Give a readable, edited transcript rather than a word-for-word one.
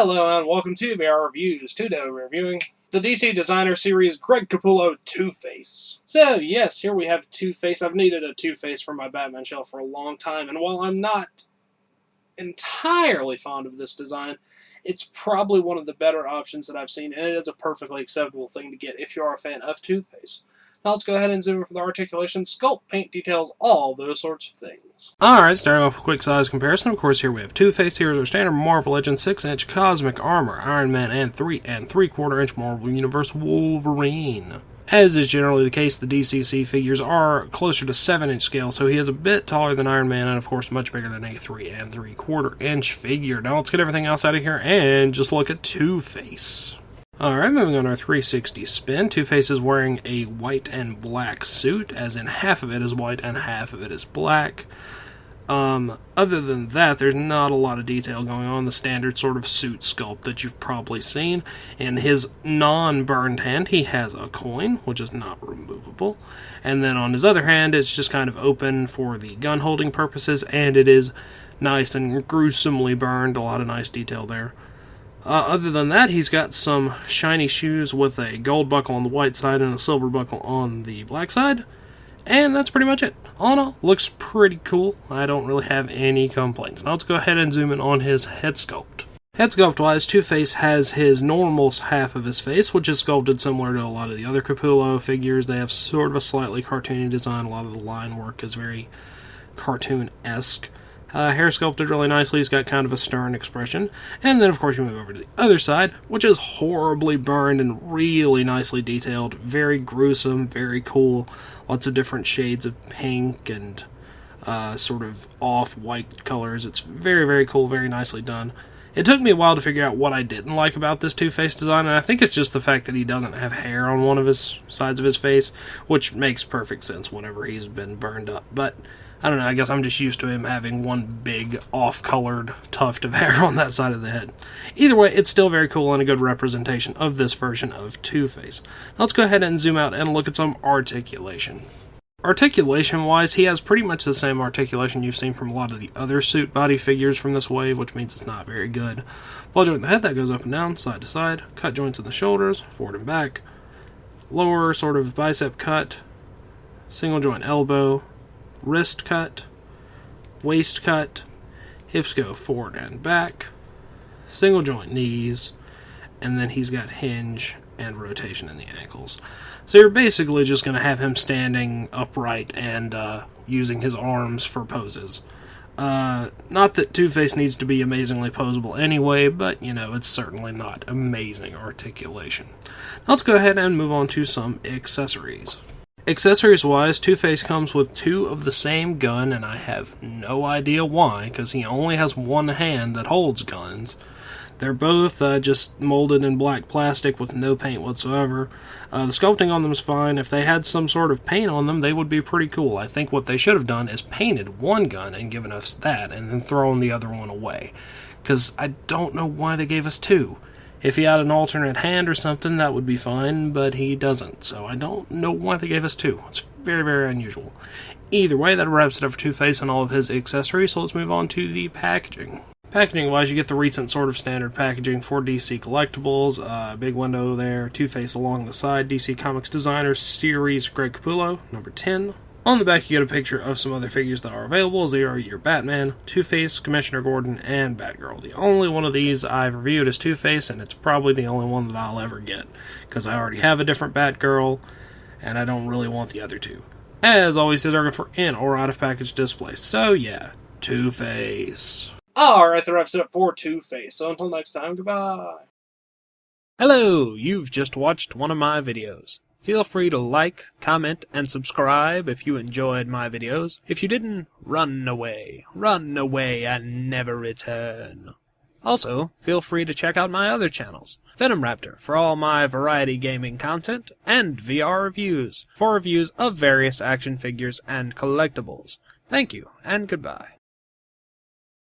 Hello and welcome to VR Reviews. Today we're reviewing the DC Designer Series Greg Capullo Two-Face. So yes, here we have Two-Face. I've needed a Two-Face for my Batman shelf for a long time, and while I'm not entirely fond of this design, it's probably one of the better options that I've seen, and it is a perfectly acceptable thing to get if you are a fan of Two-Face. Now let's go ahead and zoom in for the articulation, sculpt, paint details, all those sorts of things. Alright, starting off with a quick size comparison. Of course, here we have Two-Face. Here's our standard Marvel Legends 6-inch Cosmic Armor Iron Man and 3 3/4-inch Marvel Universe Wolverine. As is generally the case, the DCC figures are closer to 7-inch scale, so he is a bit taller than Iron Man and, of course, much bigger than a 3 3/4-inch figure. Now let's get everything else out of here and just look at Two-Face. Alright, moving on to our 360 spin. Two-Face is wearing a white and black suit, as in half of it is white and half of it is black. Other than that, there's not a lot of detail going on. The standard sort of suit sculpt that you've probably seen. In his non-burned hand, he has a coin, which is not removable. And then on his other hand, it's just kind of open for the gun-holding purposes, and it is nice and gruesomely burned. A lot of nice detail there. Other than that, he's got some shiny shoes with a gold buckle on the white side and a silver buckle on the black side. And that's pretty much it. All in all, looks pretty cool. I don't really have any complaints. Now let's go ahead and zoom in on his head sculpt. Head sculpt-wise, Two-Face has his normal half of his face, which is sculpted similar to a lot of the other Capullo figures. They have sort of a slightly cartoony design. A lot of the line work is very cartoon-esque. Hair sculpted really nicely. He's got kind of a stern expression. And then, of course, you move over to the other side, which is horribly burned and really nicely detailed. Very gruesome, very cool. Lots of different shades of pink and sort of off-white colors. It's very, very cool, very nicely done. It took me a while to figure out what I didn't like about this Two-Face design, and I think it's just the fact that he doesn't have hair on one of his sides of his face, which makes perfect sense whenever he's been burned up. But I don't know, I guess I'm just used to him having one big, off-colored tuft of hair on that side of the head. Either way, it's still very cool and a good representation of this version of Two-Face. Now let's go ahead and zoom out and look at some articulation. Articulation-wise, he has pretty much the same articulation you've seen from a lot of the other suit body figures from this wave, which means it's not very good. Ball joint in the head, that goes up and down, side to side. Cut joints in the shoulders, forward and back. Lower sort of bicep cut. Single joint elbow. Wrist cut, waist cut, hips go forward and back, single joint knees, and then he's got hinge and rotation in the ankles. So you're basically just going to have him standing upright and using his arms for poses. Not that Two-Face needs to be amazingly posable anyway, but, you know, it's certainly not amazing articulation. Now let's go ahead and move on to some accessories. Accessories-wise, Two-Face comes with two of the same gun, and I have no idea why, because he only has one hand that holds guns. They're both just molded in black plastic with no paint whatsoever. The sculpting on them is fine. If they had some sort of paint on them, they would be pretty cool. I think what they should have done is painted one gun and given us that, and then thrown the other one away. Because I don't know why they gave us two. If he had an alternate hand or something, that would be fine, but he doesn't, so I don't know why they gave us two. It's very, very unusual. Either way, that wraps it up for Two-Face and all of his accessories, so let's move on to the packaging. Packaging-wise, you get the recent sort of standard packaging for DC Collectibles. Big window there, Two-Face along the side, DC Comics Designer Series Greg Capullo, number 10. On the back, you get a picture of some other figures that are available, as they are your Batman, Two-Face, Commissioner Gordon, and Batgirl. The only one of these I've reviewed is Two-Face, and it's probably the only one that I'll ever get, because I already have a different Batgirl, and I don't really want the other two. As always, these are good for in or out of package display. So yeah, Two-Face. Alright, that wraps it up for Two-Face. So until next time, goodbye. Hello, you've just watched one of my videos. Feel free to like, comment, and subscribe if you enjoyed my videos. If you didn't, run away and never return. Also, feel free to check out my other channels, Venom Raptor for all my variety gaming content, and VR Reviews for reviews of various action figures and collectibles. Thank you, and goodbye.